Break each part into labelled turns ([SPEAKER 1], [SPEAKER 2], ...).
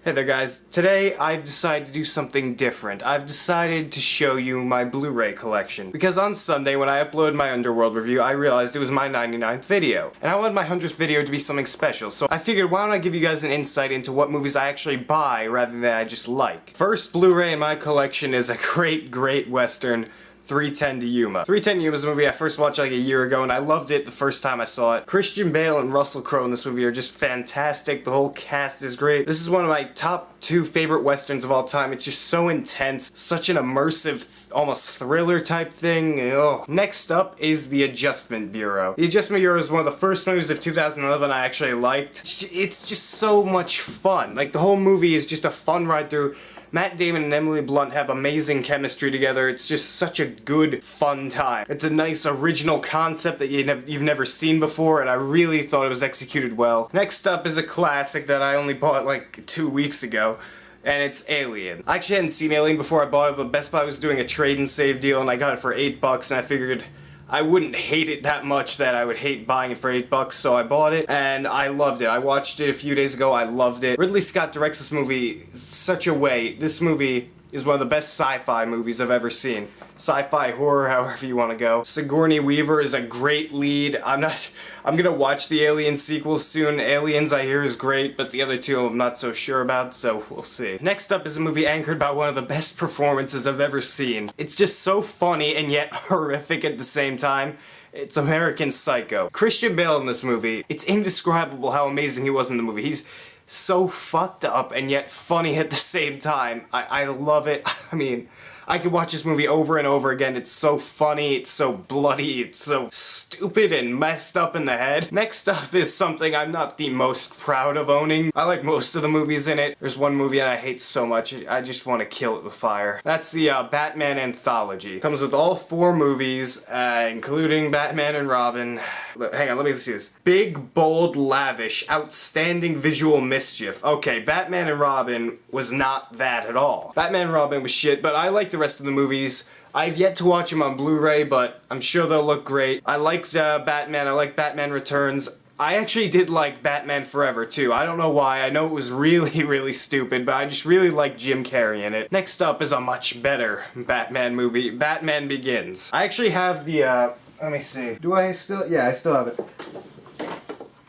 [SPEAKER 1] Hey there guys, today I've decided to do something different. I've decided to show you my Blu-ray collection. Because on Sunday when I uploaded my Underworld review, I realized it was my 99th video. And I wanted my 100th video to be something special, so I figured why don't I give you guys an insight into what movies I actually buy rather than I just like. First Blu-ray in my collection is a great Western, 3:10 to Yuma. 3:10 to Yuma is a movie I first watched like a year ago and I loved it the first time I saw it. Christian Bale and Russell Crowe in this movie are just fantastic. The whole cast is great. This is one of my top 2 favorite westerns of all time. It's just so intense, such an immersive, almost thriller type thing. Ugh. Next up is The Adjustment Bureau. The Adjustment Bureau is one of the first movies of 2011 I actually liked. It's just so much fun. Like the whole movie is just a fun ride through. Matt Damon and Emily Blunt have amazing chemistry together. It's just such a good, fun time. It's a nice, original concept that you've never seen before, and I really thought it was executed well. Next up is a classic that I only bought like 2 weeks ago, and it's Alien. I actually hadn't seen Alien before I bought it, but Best Buy was doing a trade and save deal, and I got it for $8, and I figured I wouldn't hate it that much that I would hate buying it for $8, so I bought it, and I loved it. I watched it a few days ago, I loved it. Ridley Scott directs this movie such a way. This movie is one of the best sci-fi movies I've ever seen. Sci-fi, horror, however you want to go. Sigourney Weaver is a great lead. I'm gonna watch the Alien sequels soon. Aliens I hear is great, but the other two I'm not so sure about, so we'll see. Next up is a movie anchored by one of the best performances I've ever seen. It's just so funny and yet horrific at the same time. It's American Psycho. Christian Bale in this movie, it's indescribable how amazing he was in the movie. He's so fucked up and yet funny at the same time. I love it. I mean, I could watch this movie over and over again. It's so funny, it's so bloody, it's so stupid and messed up in the head. Next up is something I'm not the most proud of owning. I like most of the movies in it. There's one movie that I hate so much, I just want to kill it with fire. That's the Batman Anthology. Comes with all 4 movies, including Batman and Robin. Hang on, let me see this. Big, bold, lavish, outstanding visual mischief. Okay, Batman and Robin was not that at all. Batman and Robin was shit, but I like the rest of the movies. I've yet to watch them on Blu-ray, but I'm sure they'll look great. I liked Batman, I like Batman Returns. I actually did like Batman Forever too. I don't know why. I know it was really stupid, but I just really like Jim Carrey in it. Next up is a much better Batman movie, Batman Begins. I actually have the, let me see. Do I still? Yeah, I still have it.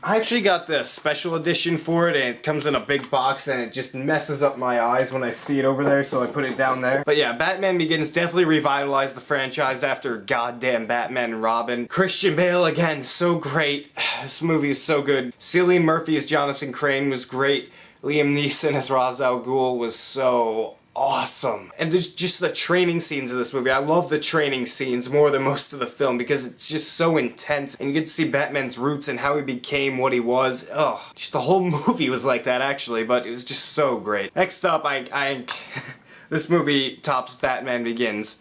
[SPEAKER 1] I actually got the special edition for it, and it comes in a big box, and it just messes up my eyes when I see it over there, so I put it down there. But yeah, Batman Begins definitely revitalized the franchise after goddamn Batman and Robin. Christian Bale, again, so great. This movie is so good. Cillian Murphy as Jonathan Crane was great. Liam Neeson as Ra's al Ghul was so awesome. And there's just the training scenes of this movie. I love the training scenes more than most of the film because it's just so intense and you get to see Batman's roots and how he became what he was. Ugh. Just the whole movie was like that actually, but it was just so great. Next up, this movie tops Batman Begins.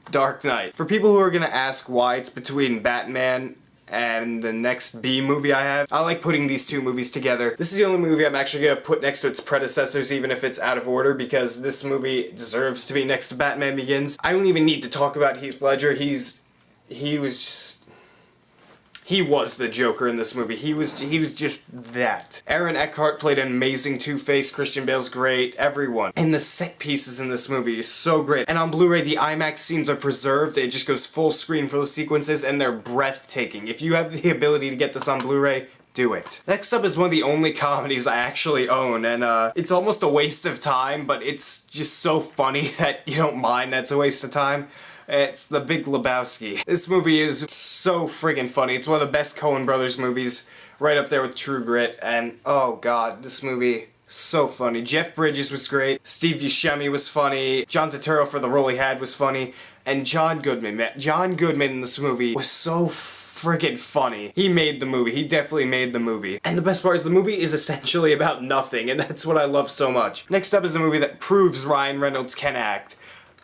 [SPEAKER 1] Dark Knight. For people who are gonna ask why it's between Batman and the next B movie I have, I like putting these 2 movies together. This is the only movie I'm actually gonna put next to its predecessors even if it's out of order because this movie deserves to be next to Batman Begins. I don't even need to talk about Heath Ledger. He was the Joker in this movie. He was just that. Aaron Eckhart played an amazing Two-Face. Christian Bale's great. Everyone. And the set pieces in this movie is so great. And on Blu-ray, the IMAX scenes are preserved. It just goes full screen for those sequences, and they're breathtaking. If you have the ability to get this on Blu-ray, do it. Next up is one of the only comedies I actually own, and it's almost a waste of time, but it's just so funny that you don't mind that's a waste of time. It's The Big Lebowski. This movie is so friggin' funny. It's one of the best Coen Brothers movies, right up there with True Grit, and oh god, this movie, so funny. Jeff Bridges was great, Steve Buscemi was funny, John Turturro for the role he had was funny, and John Goodman, man. John Goodman in this movie was so friggin' funny. He made the movie. He definitely made the movie. And the best part is the movie is essentially about nothing, and that's what I love so much. Next up is a movie that proves Ryan Reynolds can act.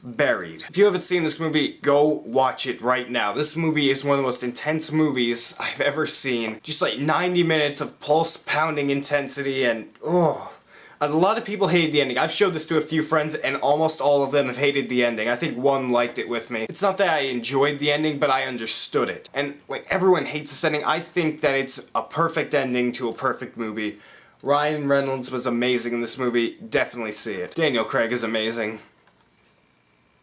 [SPEAKER 1] Buried. If you haven't seen this movie, go watch it right now. This movie is one of the most intense movies I've ever seen. Just like 90 minutes of pulse-pounding intensity and, oh. A lot of people hated the ending. I've showed this to a few friends and almost all of them have hated the ending. I think one liked it with me. It's not that I enjoyed the ending, but I understood it. And like everyone hates this ending. I think that it's a perfect ending to a perfect movie. Ryan Reynolds was amazing in this movie. Definitely see it. Daniel Craig is amazing.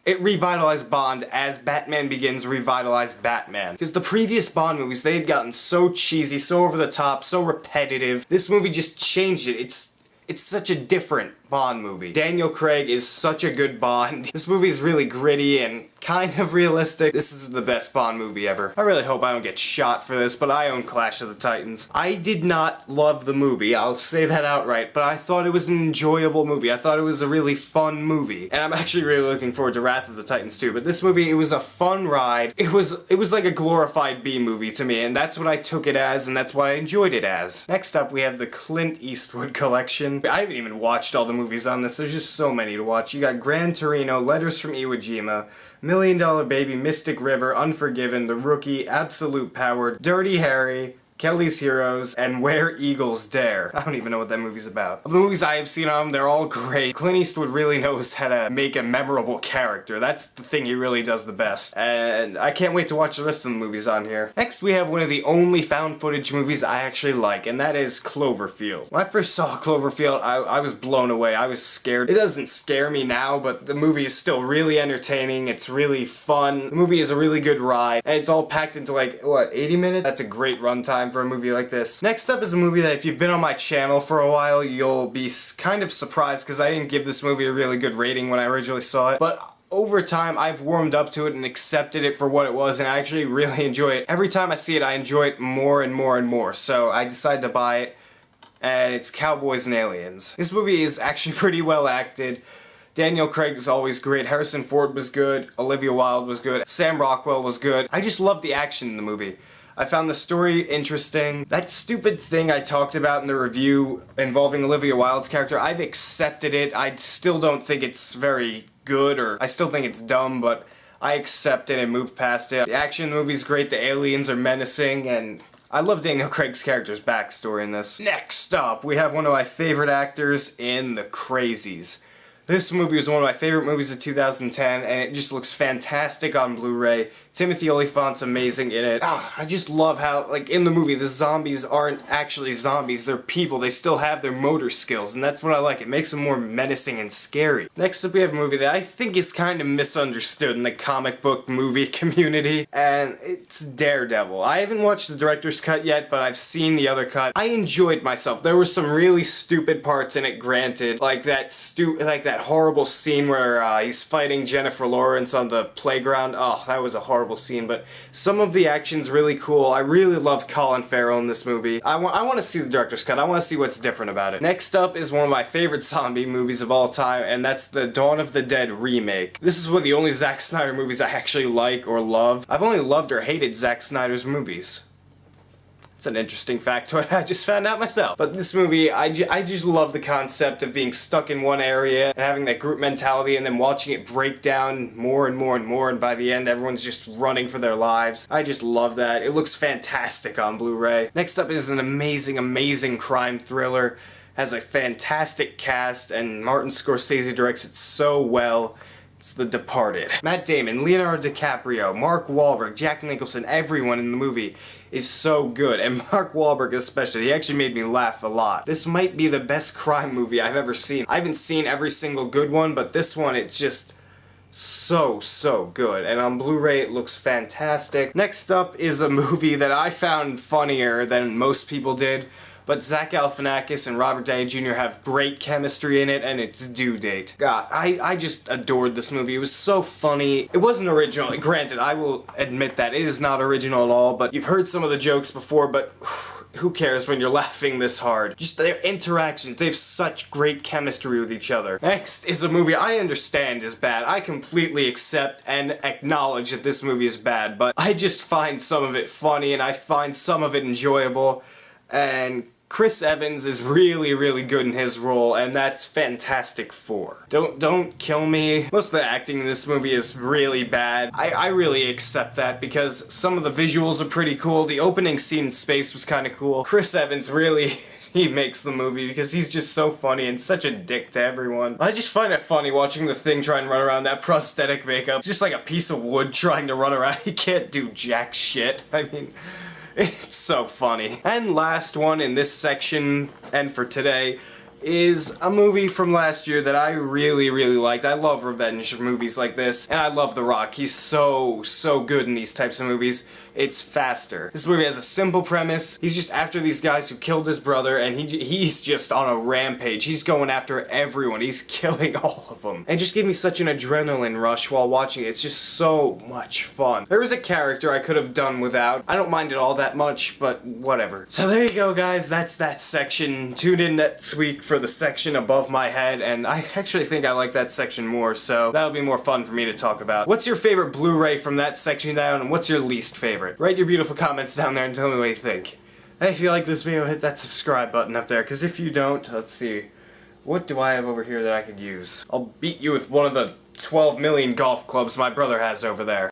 [SPEAKER 1] It revitalized Bond as Batman Begins revitalized Batman. Because the previous Bond movies, they had gotten so cheesy, so over the top, so repetitive. This movie just changed it. It's such a different Bond movie. Daniel Craig is such a good Bond. This movie is really gritty and kind of realistic. This is the best Bond movie ever. I really hope I don't get shot for this, but I own Clash of the Titans. I did not love the movie, I'll say that outright, but I thought it was an enjoyable movie. I thought it was a really fun movie. And I'm actually really looking forward to Wrath of the Titans too, but this movie, it was a fun ride. It was like a glorified B movie to me, and that's what I took it as, and that's why I enjoyed it as. Next up, we have the Clint Eastwood collection. I haven't even watched all the movies on this. There's just so many to watch. You got Gran Torino, Letters from Iwo Jima, $1 Million Baby, Mystic River, Unforgiven, The Rookie, Absolute Power, Dirty Harry, Kelly's Heroes, and Where Eagles Dare. I don't even know what that movie's about. Of the movies I have seen on them, they're all great. Clint Eastwood really knows how to make a memorable character. That's the thing he really does the best. And I can't wait to watch the rest of the movies on here. Next, we have one of the only found footage movies I actually like, and that is Cloverfield. When I first saw Cloverfield, I was blown away. I was scared. It doesn't scare me now, but the movie is still really entertaining. It's really fun. The movie is a really good ride, and it's all packed into like, what, 80 minutes? That's a great runtime for a movie like this. Next up is a movie that if you've been on my channel for a while, you'll be kind of surprised because I didn't give this movie a really good rating when I originally saw it, but over time I've warmed up to it and accepted it for what it was, and I actually really enjoy it. Every time I see it, I enjoy it more and more and more, so I decided to buy it, and it's Cowboys and Aliens. This movie is actually pretty well acted. Daniel Craig is always great, Harrison Ford was good, Olivia Wilde was good, Sam Rockwell was good. I just love the action in the movie. I found the story interesting. That stupid thing I talked about in the review involving Olivia Wilde's character, I've accepted it. I still don't think it's very good, or I still think it's dumb, but I accept it and move past it. The action in the movie's great, the aliens are menacing, and I love Daniel Craig's character's backstory in this. Next up, we have one of my favorite actors in the Crazies. This movie was one of my favorite movies of 2010, and it just looks fantastic on Blu-ray. Timothy Olyphant's amazing in it. I just love how, like, in the movie, the zombies aren't actually zombies, they're people. They still have their motor skills, and that's what I like. It makes them more menacing and scary. Next up, we have a movie that I think is kind of misunderstood in the comic book movie community, and it's Daredevil. I haven't watched the director's cut yet, but I've seen the other cut. I enjoyed myself. There were some really stupid parts in it, granted, like that horrible scene where he's fighting Jennifer Lawrence on the playground. Oh, that was a horrible scene, but some of the action's really cool. I really love Colin Farrell in this movie. I want to see the director's cut. I want to see what's different about it. Next up is one of my favorite zombie movies of all time, and that's the Dawn of the Dead remake. This is one of the only Zack Snyder movies I actually like or love. I've only loved or hated Zack Snyder's movies. It's an interesting factoid I just found out myself. But this movie, I just love the concept of being stuck in one area and having that group mentality and then watching it break down more and more and more, and by the end everyone's just running for their lives. I just love that. It looks fantastic on Blu-ray. Next up is an amazing, amazing crime thriller. Has a fantastic cast, and Martin Scorsese directs it so well. It's The Departed. Matt Damon, Leonardo DiCaprio, Mark Wahlberg, Jack Nicholson, everyone in the movie is so good, and Mark Wahlberg especially. He actually made me laugh a lot. This might be the best crime movie I've ever seen. I haven't seen every single good one, but this one, it's just so good, and on Blu-ray it looks fantastic. Next up is a movie that I found funnier than most people did, but Zach Galifianakis and Robert Downey Jr. have great chemistry in it, and it's Due Date. God, I just adored this movie. It was so funny. It wasn't original. Granted, I will admit that it is not original at all, but you've heard some of the jokes before, but who cares when you're laughing this hard? Just their interactions, they have such great chemistry with each other. Next is a movie I understand is bad. I completely accept and acknowledge that this movie is bad, but I just find some of it funny, and I find some of it enjoyable, and Chris Evans is really, really good in his role, and that's Fantastic Four. Don't kill me. Most of the acting in this movie is really bad. I really accept that because some of the visuals are pretty cool. The opening scene in space was kind of cool. Chris Evans really he makes the movie because he's just so funny and such a dick to everyone. I just find it funny watching the Thing try and run around that prosthetic makeup. It's just like a piece of wood trying to run around. He can't do jack shit. I mean, It's so funny. And last one in this section, and for today, is a movie from last year that I really liked. I love revenge movies like this, and I love The Rock. He's so good in these types of movies. It's Faster. This movie has a simple premise. He's just after these guys who killed his brother, and he's just on a rampage. He's going after everyone. He's killing all of them. And just gave me such an adrenaline rush while watching it. It's just so much fun. There was a character I could have done without. I don't mind it all that much, but whatever. So there you go, guys. That's that section. Tune in next week for the section above my head, and I actually think I like that section more, so that'll be more fun for me to talk about. What's your favorite Blu-ray from that section down, and what's your least favorite? Write your beautiful comments down there and tell me what you think. Hey, if you like this video, hit that subscribe button up there, because if you don't, let's see, what do I have over here that I could use? I'll beat you with one of the 12 million golf clubs my brother has over there.